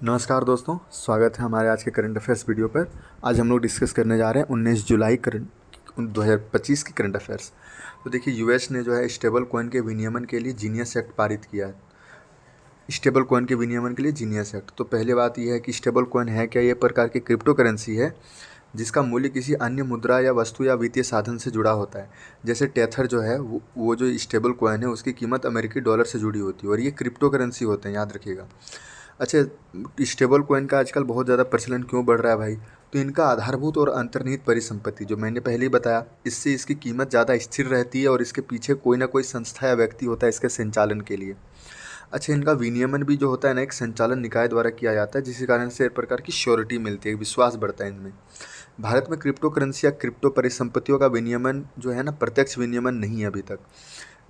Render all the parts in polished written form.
नमस्कार दोस्तों, स्वागत है हमारे आज के करंट अफेयर्स वीडियो पर। आज हम लोग डिस्कस करने जा रहे हैं 19 जुलाई करंट 2025 की करंट अफेयर्स। तो देखिए, यूएस ने जो है स्टेबल कॉइन के विनियमन के लिए जीनियस एक्ट पारित किया है। स्टेबल कॉइन के विनियमन के लिए जीनियस एक्ट। तो पहले बात यह है कि स्टेबल कॉइन है क्या। ये प्रकार की क्रिप्टो करेंसी है जिसका मूल्य किसी अन्य मुद्रा या वस्तु या वित्तीय साधन से जुड़ा होता है। जैसे टेथर जो है वो जो स्टेबल कॉइन है उसकी कीमत अमेरिकी डॉलर से जुड़ी होती है और ये क्रिप्टो करेंसी होते हैं, याद रखिएगा। अच्छा, स्टेबल कॉइन का आजकल बहुत ज़्यादा प्रचलन क्यों बढ़ रहा है भाई? तो इनका आधारभूत और अंतर्निहित परिसंपत्ति जो मैंने पहले ही बताया, इससे इसकी कीमत ज़्यादा स्थिर रहती है और इसके पीछे कोई ना कोई संस्था या व्यक्ति होता है इसके संचालन के लिए। अच्छा, इनका विनियमन भी जो होता है ना, एक संचालन निकाय द्वारा किया जाता है, जिसके कारण से एक प्रकार की श्योरिटी मिलती है, विश्वास बढ़ता है इनमें। भारत में क्रिप्टो करेंसी या क्रिप्टो परिसंपत्तियों का विनियमन जो है ना, प्रत्यक्ष विनियमन नहीं है अभी तक।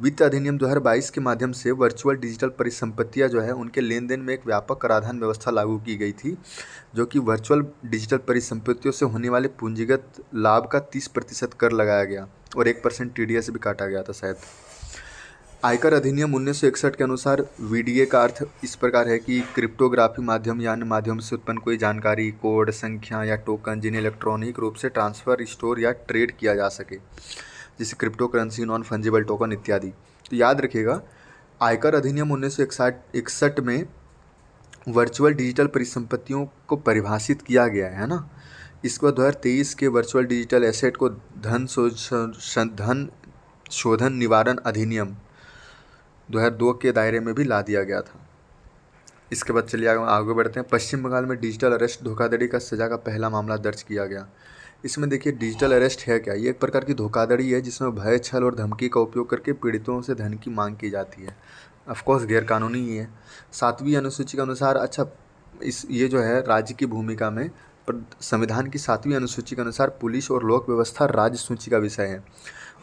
वित्त अधिनियम 2022 के माध्यम से वर्चुअल डिजिटल परिसंपत्तियां जो है उनके लेन देन में एक व्यापक कराधान व्यवस्था लागू की गई थी, जो कि वर्चुअल डिजिटल परिसंपत्तियों से होने वाले पूंजीगत लाभ का 30% कर लगाया गया और 1% टीडीएस भी काटा गया था शायद। आयकर अधिनियम 1961 के अनुसार वीडीए का अर्थ इस प्रकार है कि क्रिप्टोग्राफी माध्यम या अन्य माध्यम से उत्पन्न कोई जानकारी, कोड, संख्या या टोकन जिन्हें इलेक्ट्रॉनिक रूप से ट्रांसफर, स्टोर या ट्रेड किया जा सके, जैसे crypto currency, non fungible token इत्यादि। तो याद रखिएगा, आयकर अधिनियम 1961 में वर्चुअल डिजिटल परिसंपत्तियों को परिभाषित किया गया है ना। इसके बाद 2023 के वर्चुअल डिजिटल एसेट को धन शोधन निवारण अधिनियम 2002 के दायरे में भी ला दिया गया था। इसके बाद चलिए आगे बढ़ते हैं। पश्चिम बंगाल में डिजिटल अरेस्ट धोखाधड़ी का सजा का पहला मामला दर्ज किया गया। इसमें देखिए, डिजिटल अरेस्ट है क्या? ये एक प्रकार की धोखाधड़ी है जिसमें भय, छल और धमकी का उपयोग करके पीड़ितों से धन की मांग की जाती है। ऑफकोर्स गैरकानूनी ही है। 7वीं अनुसूची के अनुसार, अच्छा, ये जो है राज्य की भूमिका में संविधान की 7वीं अनुसूची के अनुसार पुलिस और लोक व्यवस्था राज्य सूची का विषय है।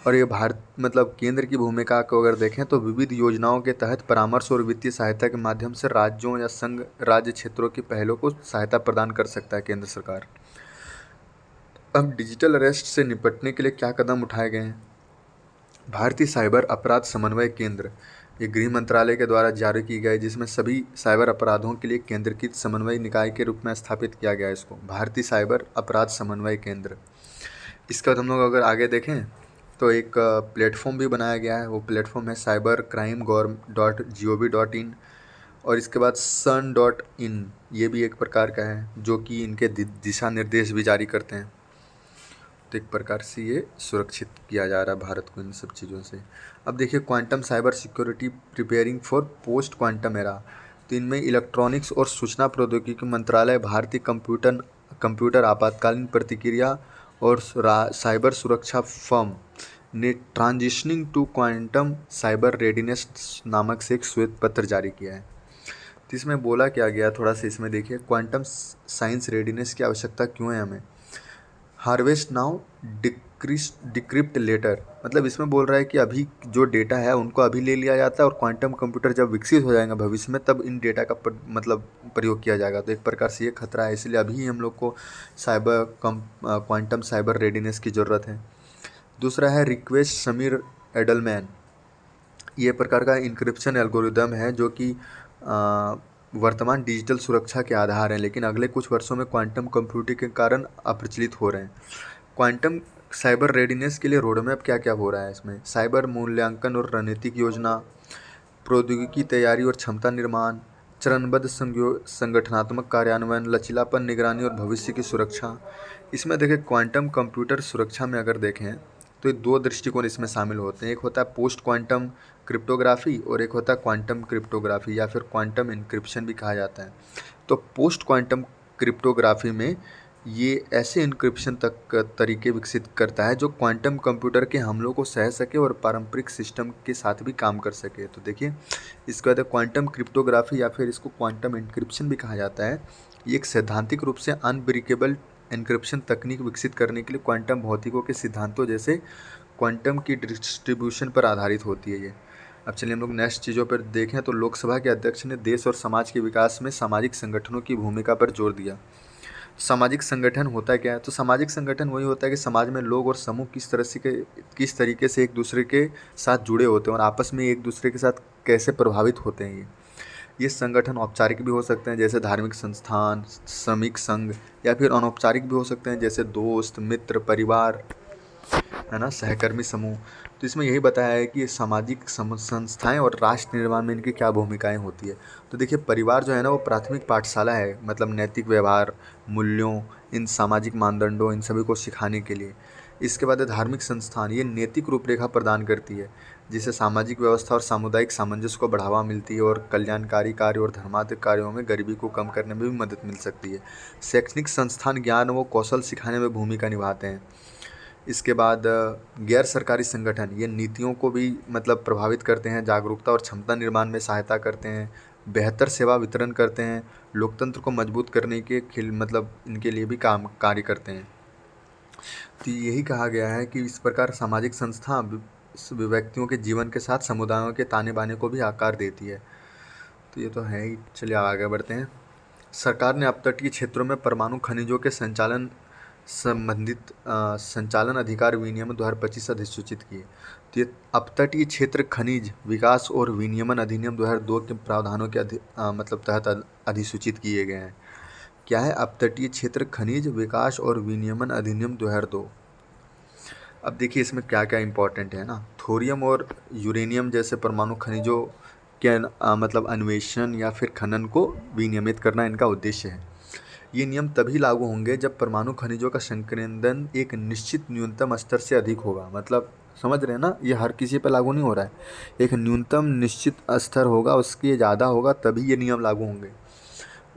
और ये भारत मतलब केंद्र की भूमिका को अगर देखें तो विविध योजनाओं के तहत परामर्श और वित्तीय सहायता के माध्यम से राज्यों या संघ राज्य क्षेत्रों के पहलों को सहायता प्रदान कर सकता है केंद्र सरकार। अब डिजिटल अरेस्ट से निपटने के लिए क्या कदम उठाए गए हैं? भारतीय साइबर अपराध समन्वय केंद्र, ये गृह मंत्रालय के द्वारा जारी की गई, जिसमें सभी साइबर अपराधों के लिए केंद्रीकृत समन्वय निकाय के रूप में स्थापित किया गया है इसको, भारतीय साइबर अपराध समन्वय केंद्र। इसके बाद हम लोग अगर आगे देखें तो एक प्लेटफॉर्म भी बनाया गया है। वो प्लेटफॉर्म है cybercrime.gov.in और इसके बाद sun.in, ये भी एक प्रकार का है जो कि इनके दिशा निर्देश भी जारी करते हैं। तो एक प्रकार से ये सुरक्षित किया जा रहा है भारत को इन सब चीज़ों से। अब देखिए, quantum cyber security preparing for post quantum era. तो इनमें इलेक्ट्रॉनिक्स और सूचना प्रौद्योगिकी मंत्रालय, भारतीय कंप्यूटर आपातकालीन प्रतिक्रिया और साइबर सुरक्षा फर्म ने transitioning to quantum cyber readiness नामक से एक श्वेत पत्र जारी किया है। तो इसमें बोला क्या गया, थोड़ा सा इसमें देखिए, क्वांटम साइंस रेडिनेस की आवश्यकता क्यों है हमें। हार्वेस्ट नाउ डिक्रिप्ट लेटर, मतलब इसमें बोल रहा है कि अभी जो डेटा है उनको अभी ले लिया जाता है और क्वांटम कंप्यूटर जब विकसित हो जाएगा भविष्य में तब इन डेटा का मतलब प्रयोग किया जाएगा। तो एक प्रकार से ये खतरा है, इसलिए अभी ही हम लोग को क्वांटम साइबर रेडिनेस की ज़रूरत है। दूसरा है रिक्वेस्ट समीर एडलमैन, ये प्रकार का इंक्रिप्शन एल्गोरिदम है जो कि वर्तमान डिजिटल सुरक्षा के आधार हैं, लेकिन अगले कुछ वर्षों में क्वांटम कंप्यूटिंग के कारण अप्रचलित हो रहे हैं। क्वांटम साइबर रेडिनेस के लिए रोड मैप क्या क्या हो रहा है इसमें? साइबर मूल्यांकन और रणनीतिक योजना, प्रौद्योगिकी तैयारी और क्षमता निर्माण, चरणबद्ध संगठनात्मक कार्यान्वयन, लचीलापन, निगरानी और भविष्य की सुरक्षा। इसमें देखें, क्वांटम कंप्यूटर सुरक्षा में अगर देखें तो 2 दृष्टिकोण इसमें शामिल होते हैं। एक होता है पोस्ट क्वांटम क्रिप्टोग्राफी और एक होता है क्वांटम क्रिप्टोग्राफी या फिर क्वांटम इनक्रिप्शन भी कहा जाता है। तो पोस्ट क्वांटम क्रिप्टोग्राफी में ये ऐसे इनक्रिप्शन तक तरीके विकसित करता है जो क्वांटम कंप्यूटर के हमलों को सह सके और पारंपरिक सिस्टम के साथ भी काम कर सके। तो देखिए, इसके बाद क्वांटम क्रिप्टोग्राफी या फिर इसको क्वांटम इनक्रिप्शन भी कहा जाता है। ये एक सैद्धांतिक रूप से अनब्रेकेबल एन्क्रिप्शन तकनीक विकसित करने के लिए क्वांटम भौतिकों के सिद्धांतों जैसे क्वांटम की डिस्ट्रीब्यूशन पर आधारित होती है ये। अब चलिए हम लोग नेक्स्ट चीज़ों पर देखें तो लोकसभा के अध्यक्ष ने देश और समाज के विकास में सामाजिक संगठनों की भूमिका पर जोर दिया। सामाजिक संगठन होता क्या है? तो सामाजिक संगठन वही होता है कि समाज में लोग और समूह किस तरीके से एक दूसरे के साथ जुड़े होते हैं और आपस में एक दूसरे के साथ कैसे प्रभावित होते हैं। ये ये संगठन औपचारिक भी हो सकते हैं जैसे धार्मिक संस्थान, श्रमिक संघ, या फिर अनौपचारिक भी हो सकते हैं जैसे दोस्त, मित्र, परिवार, है ना, सहकर्मी समूह। तो इसमें यही बताया है कि सामाजिक संस्थाएं और राष्ट्र निर्माण में इनकी क्या भूमिकाएं होती है। तो देखिए, परिवार जो है ना वो प्राथमिक पाठशाला है, मतलब नैतिक व्यवहार, मूल्यों, इन सामाजिक मानदंडों, इन सभी को सिखाने के लिए। इसके बाद है धार्मिक संस्थान, ये नैतिक रूपरेखा प्रदान करती है जिससे सामाजिक व्यवस्था और सामुदायिक सामंजस्य को बढ़ावा मिलती है और कल्याणकारी कार्य और धर्मार्थ कार्यों में गरीबी को कम करने में भी मदद मिल सकती है। शैक्षणिक संस्थान ज्ञान व कौशल सिखाने में भूमिका निभाते हैं। इसके बाद गैर सरकारी संगठन, ये नीतियों को भी मतलब प्रभावित करते हैं, जागरूकता और क्षमता निर्माण में सहायता करते हैं, बेहतर सेवा वितरण करते हैं, लोकतंत्र को मजबूत करने के मतलब इनके लिए भी काम कार्य करते हैं। तो यही कहा गया है कि इस प्रकार सामाजिक संस्था व्यक्तियों के जीवन के साथ समुदायों के ताने बाने को भी आकार देती है। तो ये तो है ही। चलिए आगे बढ़ते हैं। सरकार ने अपतटीय क्षेत्रों में परमाणु खनिजों के संचालन संबंधित संचालन अधिकार विनियमन 2025 अधिसूचित किए। तो ये अपतटीय क्षेत्र खनिज विकास और विनियमन अधिनियम 2002 के प्रावधानों के मतलब तहत अधिसूचित किए गए हैं। क्या है? अपतटीय क्षेत्र खनिज विकास और विनियमन अधिनियम 2002। अब देखिए इसमें क्या क्या इम्पोर्टेंट है ना। थोरियम और यूरेनियम जैसे परमाणु खनिजों के मतलब अन्वेषण या फिर खनन को विनियमित करना इनका उद्देश्य है। ये नियम तभी लागू होंगे जब परमाणु खनिजों का संकेंद्रण एक निश्चित न्यूनतम स्तर से अधिक होगा। मतलब समझ रहे हैं ना, ये हर किसी पर लागू नहीं हो रहा है। एक न्यूनतम निश्चित स्तर होगा, उसके ज़्यादा होगा तभी ये नियम लागू होंगे।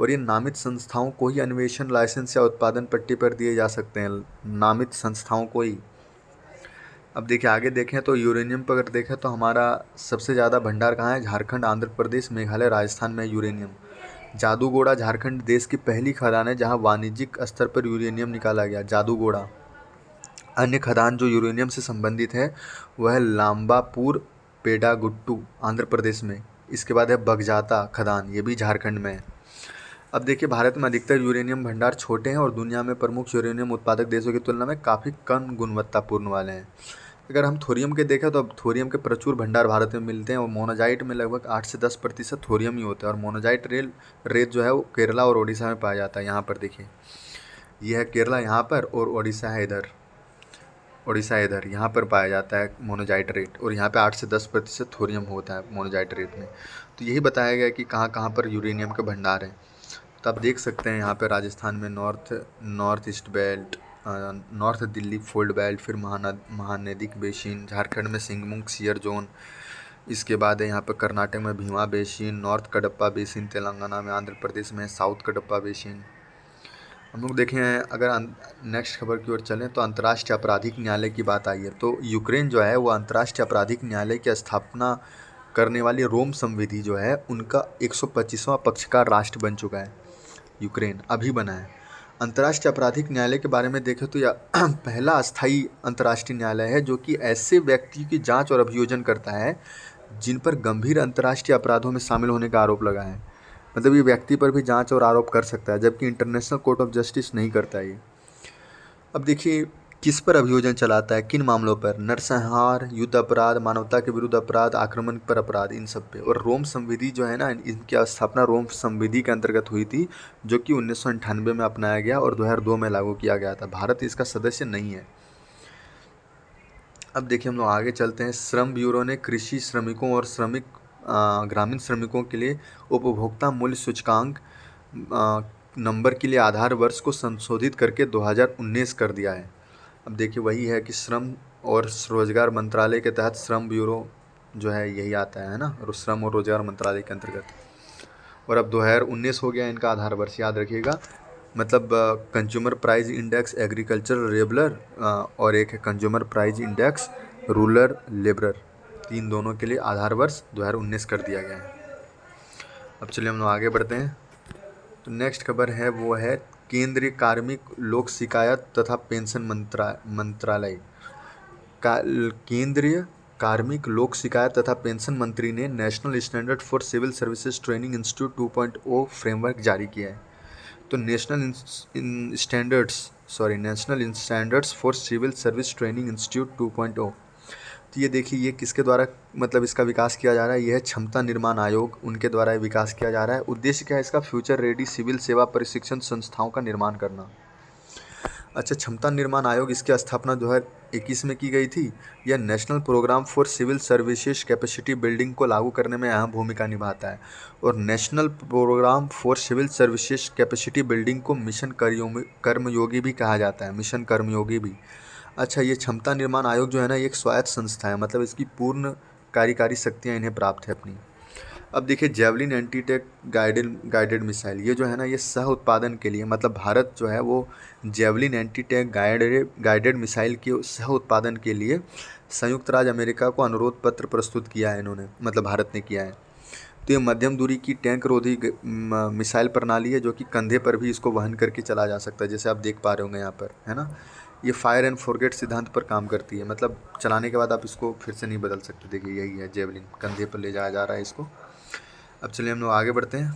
और ये नामित संस्थाओं को ही अन्वेषण लाइसेंस या उत्पादन पट्टी पर दिए जा सकते हैं, नामित संस्थाओं को ही। अब देखिए आगे देखें तो यूरेनियम पर अगर देखें तो हमारा सबसे ज़्यादा भंडार कहाँ है? झारखंड, आंध्र प्रदेश, मेघालय, राजस्थान में यूरेनियम। जादूगोड़ा झारखंड देश की पहली खदान है जहां वाणिज्यिक स्तर पर यूरेनियम निकाला गया, जादूगोड़ा। अन्य खदान जो यूरेनियम से संबंधित है वह है लांबापुर पेडागुट्टू, आंध्र प्रदेश में। इसके बाद है बगजाता खदान, ये भी झारखंड में है। अब देखिए भारत में अधिकतर यूरेनियम भंडार छोटे हैं और दुनिया में प्रमुख यूरेनियम उत्पादक देशों की तुलना में काफ़ी कम गुणवत्तापूर्ण वाले हैं। अगर हम थोरियम के देखें तो अब थोरियम के प्रचुर भंडार भारत में मिलते हैं और मोनाजाइट में लगभग 8 से 10% थोरियम ही होता है। और मोनाजाइट रेत जो है वो केरला और ओडिशा में पाया जाता है। यहाँ पर देखिए ये है केरला यहाँ पर और ओडिशा है इधर, ओडिशा इधर, यहाँ पर पाया जाता है मोनाजाइट रेत। और यहाँ पे 8 से 10% थोरियम होता है मोनाजाइट रेत में। तो यही बताया गया कि कहाँ कहाँ पर यूरेनियम के भंडार हैं। तो आप देख सकते हैं यहाँ पे राजस्थान में north east belt, north Delhi fold belt, फिर महानदिक बेसिन, झारखंड में सिंगमुंग शियर जोन। इसके बाद है यहाँ पर कर्नाटक में Bhima basin, north Kadapa basin, Telangana में, आंध्र प्रदेश में साउथ कडप्पा बेसिन। हम लोग देखें अगर नेक्स्ट खबर की ओर चलें तो अंतर्राष्ट्रीय आपराधिक न्यायालय की बात आई है। तो यूक्रेन जो है वो अंतर्राष्ट्रीय आपराधिक न्यायालय की स्थापना करने वाली रोम संविधि जो है उनका 125वां पक्षकार राष्ट्र बन चुका है। यूक्रेन अभी बना है। अंतर्राष्ट्रीय आपराधिक न्यायालय के बारे में देखें तो यह पहला अस्थायी अंतर्राष्ट्रीय न्यायालय है जो कि ऐसे व्यक्ति की जांच और अभियोजन करता है जिन पर गंभीर अंतर्राष्ट्रीय अपराधों में शामिल होने का आरोप लगा है। मतलब ये व्यक्ति पर भी जांच और आरोप कर सकता है, जबकि इंटरनेशनल कोर्ट ऑफ जस्टिस नहीं करता ये। अब देखिए किस पर अभियोजन चलाता है, किन मामलों पर? नरसंहार, युद्ध अपराध, मानवता के विरुद्ध अपराध, आक्रमण पर अपराध, इन सब पे। और रोम संविधि जो है ना, इनकी स्थापना रोम संविधि के अंतर्गत हुई थी जो कि 1998 में अपनाया गया और 2002 में लागू किया गया था। भारत इसका सदस्य नहीं है। अब देखिए हम लोग आगे चलते हैं। श्रम ब्यूरो ने कृषि श्रमिकों और ग्रामीण श्रमिकों के लिए उपभोक्ता मूल्य सूचकांक नंबर के लिए आधार वर्ष को संशोधित करके 2019 कर दिया है। अब देखिए वही है कि श्रम और रोजगार मंत्रालय के तहत श्रम ब्यूरो जो है यही आता है ना, श्रम और रोजगार मंत्रालय के अंतर्गत। और अब 2019 हो गया इनका आधार वर्ष, याद रखिएगा। मतलब consumer price index agriculture labourer और एक है consumer price index rural labourer, इन दोनों के लिए आधार वर्ष 2019 कर दिया गया है। अब चलिए हम लोग आगे बढ़ते हैं। तो नेक्स्ट खबर है वो है केंद्रीय कार्मिक लोक शिकायत तथा पेंशन मंत्रालय का। केंद्रीय कार्मिक लोक शिकायत तथा पेंशन मंत्री ने national standard for civil services training institute 2.0 framework जारी किया है। तो national standards for civil service training institute 2.0 तो ये देखिए ये किसके द्वारा मतलब इसका विकास किया जा रहा है, ये है क्षमता निर्माण आयोग, उनके द्वारा ये विकास किया जा रहा है। उद्देश्य क्या है इसका, फ्यूचर रेडी सिविल सेवा प्रशिक्षण संस्थाओं का निर्माण करना। अच्छा, क्षमता निर्माण आयोग, इसकी स्थापना 2021 में की गई थी। यह national programme for civil services capacity building को लागू करने में अहम भूमिका निभाता है। और national programme for civil services capacity building को मिशन कर्मयोगी भी कहा जाता है, मिशन कर्मयोगी भी। अच्छा, ये क्षमता निर्माण आयोग जो है ना, ये एक स्वायत्त संस्था है, मतलब इसकी पूर्ण कार्यकारी शक्तियाँ इन्हें प्राप्त है अपनी। अब देखिए javelin anti tank guided missile, ये जो है ना ये सह उत्पादन के लिए, मतलब भारत जो है वो javelin anti tank guided missile के सह उत्पादन के लिए संयुक्त राज्य अमेरिका को अनुरोध पत्र प्रस्तुत किया है इन्होंने, मतलब भारत ने किया है। तो ये मध्यम दूरी की टैंक रोधी मिसाइल प्रणाली है जो कि कंधे पर भी इसको वहन करके चला जा सकता है, जैसे आप देख पा रहे होंगे यहाँ पर, है ना। ये फायर एंड फॉरगेट सिद्धांत पर काम करती है, मतलब चलाने के बाद आप इसको फिर से नहीं बदल सकते। देखिए यही है जेवलिन, कंधे पर ले जाया जा रहा है इसको। अब चलिए हम लोग आगे बढ़ते हैं।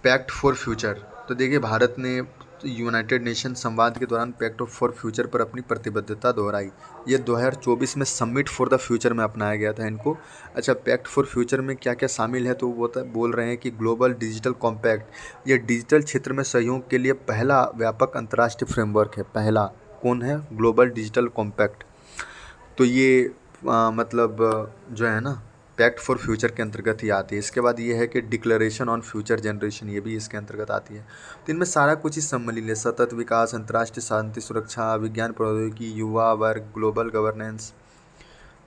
पैक्ट फॉर फ्यूचर, तो देखिए भारत ने यूनाइटेड नेशन संवाद के दौरान पैक्ट फॉर फ्यूचर पर अपनी प्रतिबद्धता दोहराई। ये 2024 में समिट फॉर द फ्यूचर में अपनाया गया था इनको। अच्छा, पैक्ट फॉर फ्यूचर में क्या क्या शामिल है, तो वो बोल रहे हैं कि ग्लोबल डिजिटल कॉम्पैक्ट, ये डिजिटल क्षेत्र में सहयोग के लिए पहला व्यापक अंतर्राष्ट्रीय फ्रेमवर्क है। पहला कौन है, ग्लोबल डिजिटल कॉम्पैक्ट। तो ये मतलब जो है ना पैक्ट फॉर फ्यूचर के अंतर्गत ही आती है। इसके बाद ये है कि डिक्लेरेशन ऑन फ्यूचर जनरेशन, ये भी इसके अंतर्गत आती है। तो इनमें सारा कुछ ही सम्मिलित है, सतत विकास, अंतर्राष्ट्रीय शांति सुरक्षा, विज्ञान प्रौद्योगिकी, युवा वर्ग, ग्लोबल गवर्नेंस,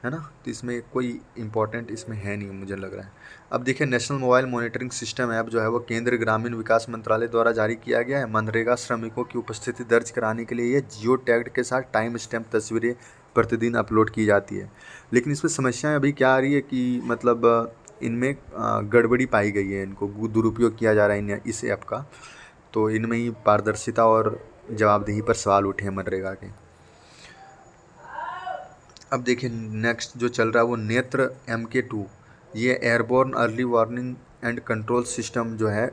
है ना। तो इसमें कोई इंपॉर्टेंट इसमें है नहीं मुझे लग रहा है। अब देखिए national mobile monitoring system app जो है वो केंद्रीय ग्रामीण विकास मंत्रालय द्वारा जारी किया गया है। मनरेगा श्रमिकों की उपस्थिति दर्ज कराने के लिए ये जियो टैग्ड के साथ टाइम स्टैम्प तस्वीरें प्रतिदिन अपलोड की जाती है। लेकिन इसमें समस्याएं अभी क्या आ रही है कि मतलब इनमें गड़बड़ी पाई गई है, इनको दुरुपयोग किया जा रहा है इस ऐप का। तो इनमें ही पारदर्शिता और जवाबदेही पर सवाल उठे हैं मनरेगा के। अब देखिए नेक्स्ट जो चल रहा है वो नेत्र MK2, ये airborne early warning and control system जो है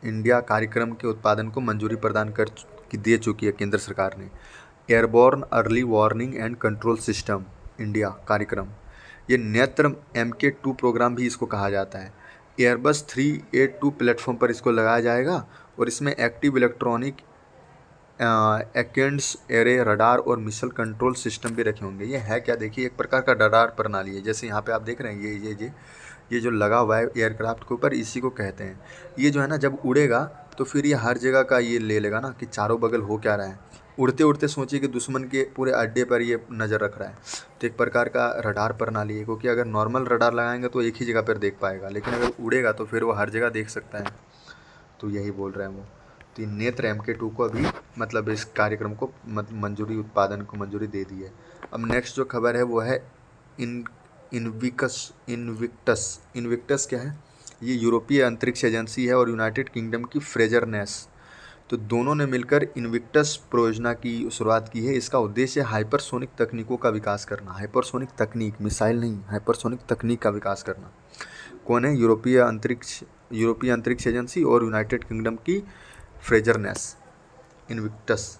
इंडिया कार्यक्रम के उत्पादन को मंजूरी प्रदान दे चुकी है केंद्र सरकार ने। Airborne early warning and control system India कार्यक्रम, ये नेत्र MK2 प्रोग्राम भी इसको कहा जाता है। एयरबस 382 प्लेटफॉर्म पर इसको लगाया जाएगा और इसमें एक्टिव इलेक्ट्रॉनिक एक्केंड्स एरे रडार और मिसाइल कंट्रोल सिस्टम भी रखे होंगे। ये है क्या, देखिए एक प्रकार का रडार प्रणाली है, जैसे यहाँ पे आप देख रहे हैं ये जो लगा हुआ है एयरक्राफ्ट के ऊपर, इसी को कहते हैं। ये जो है ना जब उड़ेगा तो फिर ये हर जगह का ये ले लेगा ना कि चारों बगल हो क्या रहा है। उड़ते उड़ते सोचिए कि दुश्मन के पूरे अड्डे पर ये नज़र रख रहा है। तो एक प्रकार का रडार प्रणाली है, क्योंकि अगर नॉर्मल रडार लगाएंगे तो एक ही जगह पर देख पाएगा, लेकिन अगर उड़ेगा तो फिर वो हर जगह देख सकता है। तो यही बोल रहे हैं वो। तो नेत्र MK2 को अभी मतलब इस कार्यक्रम को मंजूरी, उत्पादन को मंजूरी दे दी है। अब नेक्स्ट जो खबर है वो है इनविक्टस क्या है, ये यूरोपीय अंतरिक्ष एजेंसी है और यूनाइटेड किंगडम की फ्रेजर नेस, तो दोनों ने मिलकर इनविक्टस परियोजना की शुरुआत की है। इसका उद्देश्य हाइपरसोनिक तकनीकों का विकास करना। हाइपरसोनिक तकनीक, मिसाइल नहीं, हाइपरसोनिक तकनीक का विकास करना। कौन है, यूरोपीय अंतरिक्ष एजेंसी और यूनाइटेड किंगडम की फ्रेजर नेस, इनविक्टस।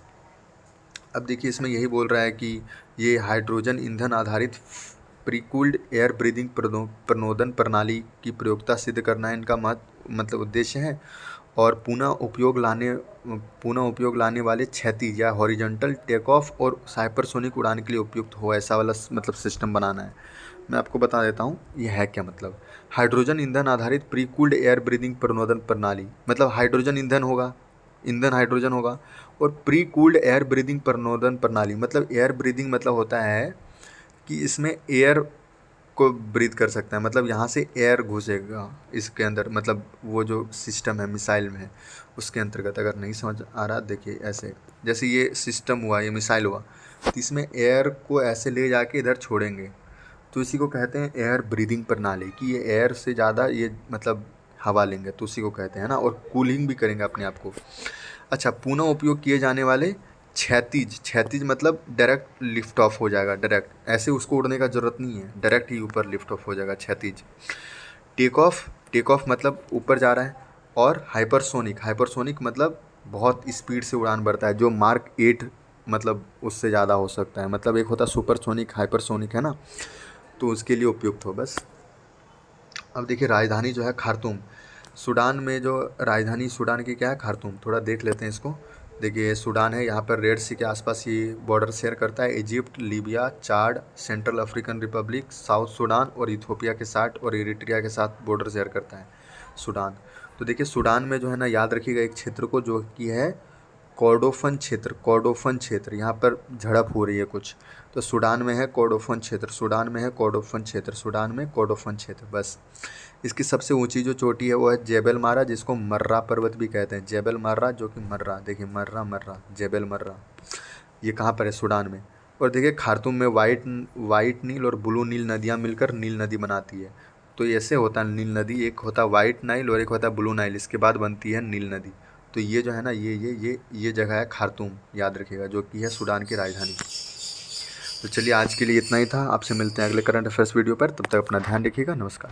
अब देखिए इसमें यही बोल रहा है कि ये हाइड्रोजन ईंधन आधारित प्रीकूल्ड एयर ब्रीदिंग प्रणोदन प्रणाली की प्रयोगता सिद्ध करना इनका मतलब उद्देश्य है। और पुनः उपयोग लाने वाले क्षैतिज या हॉरिजॉन्टल टेक ऑफ और हाइपरसोनिक उड़ान के लिए उपयुक्त हो, ऐसा वाला मतलब सिस्टम बनाना है। मैं आपको बता देता हूँ ये है क्या। मतलब हाइड्रोजन ईंधन आधारित प्रीकूल्ड एयर ब्रीदिंग प्रणोदन प्रणाली, मतलब हाइड्रोजन ईंधन होगा, ईंधन हाइड्रोजन होगा, और प्री कूल्ड एयर ब्रीदिंग प्रणोदन प्रणाली, मतलब एयर ब्रीदिंग मतलब होता है कि इसमें एयर को ब्रीथ कर सकता है, मतलब यहाँ से एयर घुसेगा इसके अंदर, मतलब वो जो सिस्टम है मिसाइल में है उसके अंतर्गत। अगर नहीं समझ आ रहा देखिए ऐसे, जैसे ये सिस्टम हुआ, ये मिसाइल हुआ, तो इसमें एयर को ऐसे ले जाके इधर छोड़ेंगे, तो इसी को कहते हैं एयर ब्रीदिंग प्रणाली, कि ये एयर से ज़्यादा ये मतलब हवा लेंगे, तो उसी को कहते हैं ना। और कूलिंग भी करेंगे अपने आप को। अच्छा, पुनः उपयोग किए जाने वाले क्षैतिज मतलब डायरेक्ट लिफ्ट ऑफ हो जाएगा, डायरेक्ट ऐसे उसको उड़ने का ज़रूरत नहीं है, डायरेक्ट ही ऊपर लिफ्ट ऑफ हो जाएगा क्षैतिज। टेक ऑफ मतलब ऊपर जा रहा है। और हाइपरसोनिक मतलब बहुत स्पीड से उड़ान भरता है, जो मतलब उससे ज़्यादा हो सकता है, मतलब एक होता है सुपरसोनिक, हाइपरसोनिक, है ना, तो उसके लिए उपयुक्त हो बस। अब देखिए राजधानी जो है खार्तूम, सूडान में जो राजधानी सूडान की क्या है, खार्तूम। थोड़ा देख लेते हैं इसको। देखिए ये सूडान है, यहाँ पर रेड सी के आसपास ये बॉर्डर शेयर करता है Egypt, Libya, Chad, Central African Republic, South Sudan और इथोपिया के साथ और इरिट्रिया के साथ बॉर्डर शेयर करता है सूडान। तो देखिए सूडान में जो है ना, याद रखिएगा एक क्षेत्र को जो कि है कोर्डोफन क्षेत्र, कोर्डोफन क्षेत्र, यहाँ पर झड़प हो रही है कुछ, तो सूडान में है कोर्डोफन क्षेत्र, सूडान में है कोर्डोफन क्षेत्र, सूडान में कोर्डोफन क्षेत्र बस। इसकी सबसे ऊंची जो चोटी है वो है जेबल मारा, जिसको मर्रा पर्वत भी कहते हैं, जेबल मर्रा, जो कि मर्रा, देखिए मर्रा मर्रा, जेबल मर्रा, ये कहाँ पर है, सूडान में। और देखिए खार्तूम में वाइट नील और ब्लू नील नदियाँ मिलकर नील नदी बनाती है। तो ऐसे होता है नील नदी, एक होता है वाइट नाइल और एक होता है ब्लू नाइल, इसके बाद बनती है नील नदी। तो ये जो है ना, ये जगह है खार्तूम, याद रखिएगा, जो कि है सूडान की राजधानी। तो चलिए आज के लिए इतना ही था, आपसे मिलते हैं अगले करंट अफेयर्स वीडियो पर, तब तक अपना ध्यान रखिएगा, नमस्कार।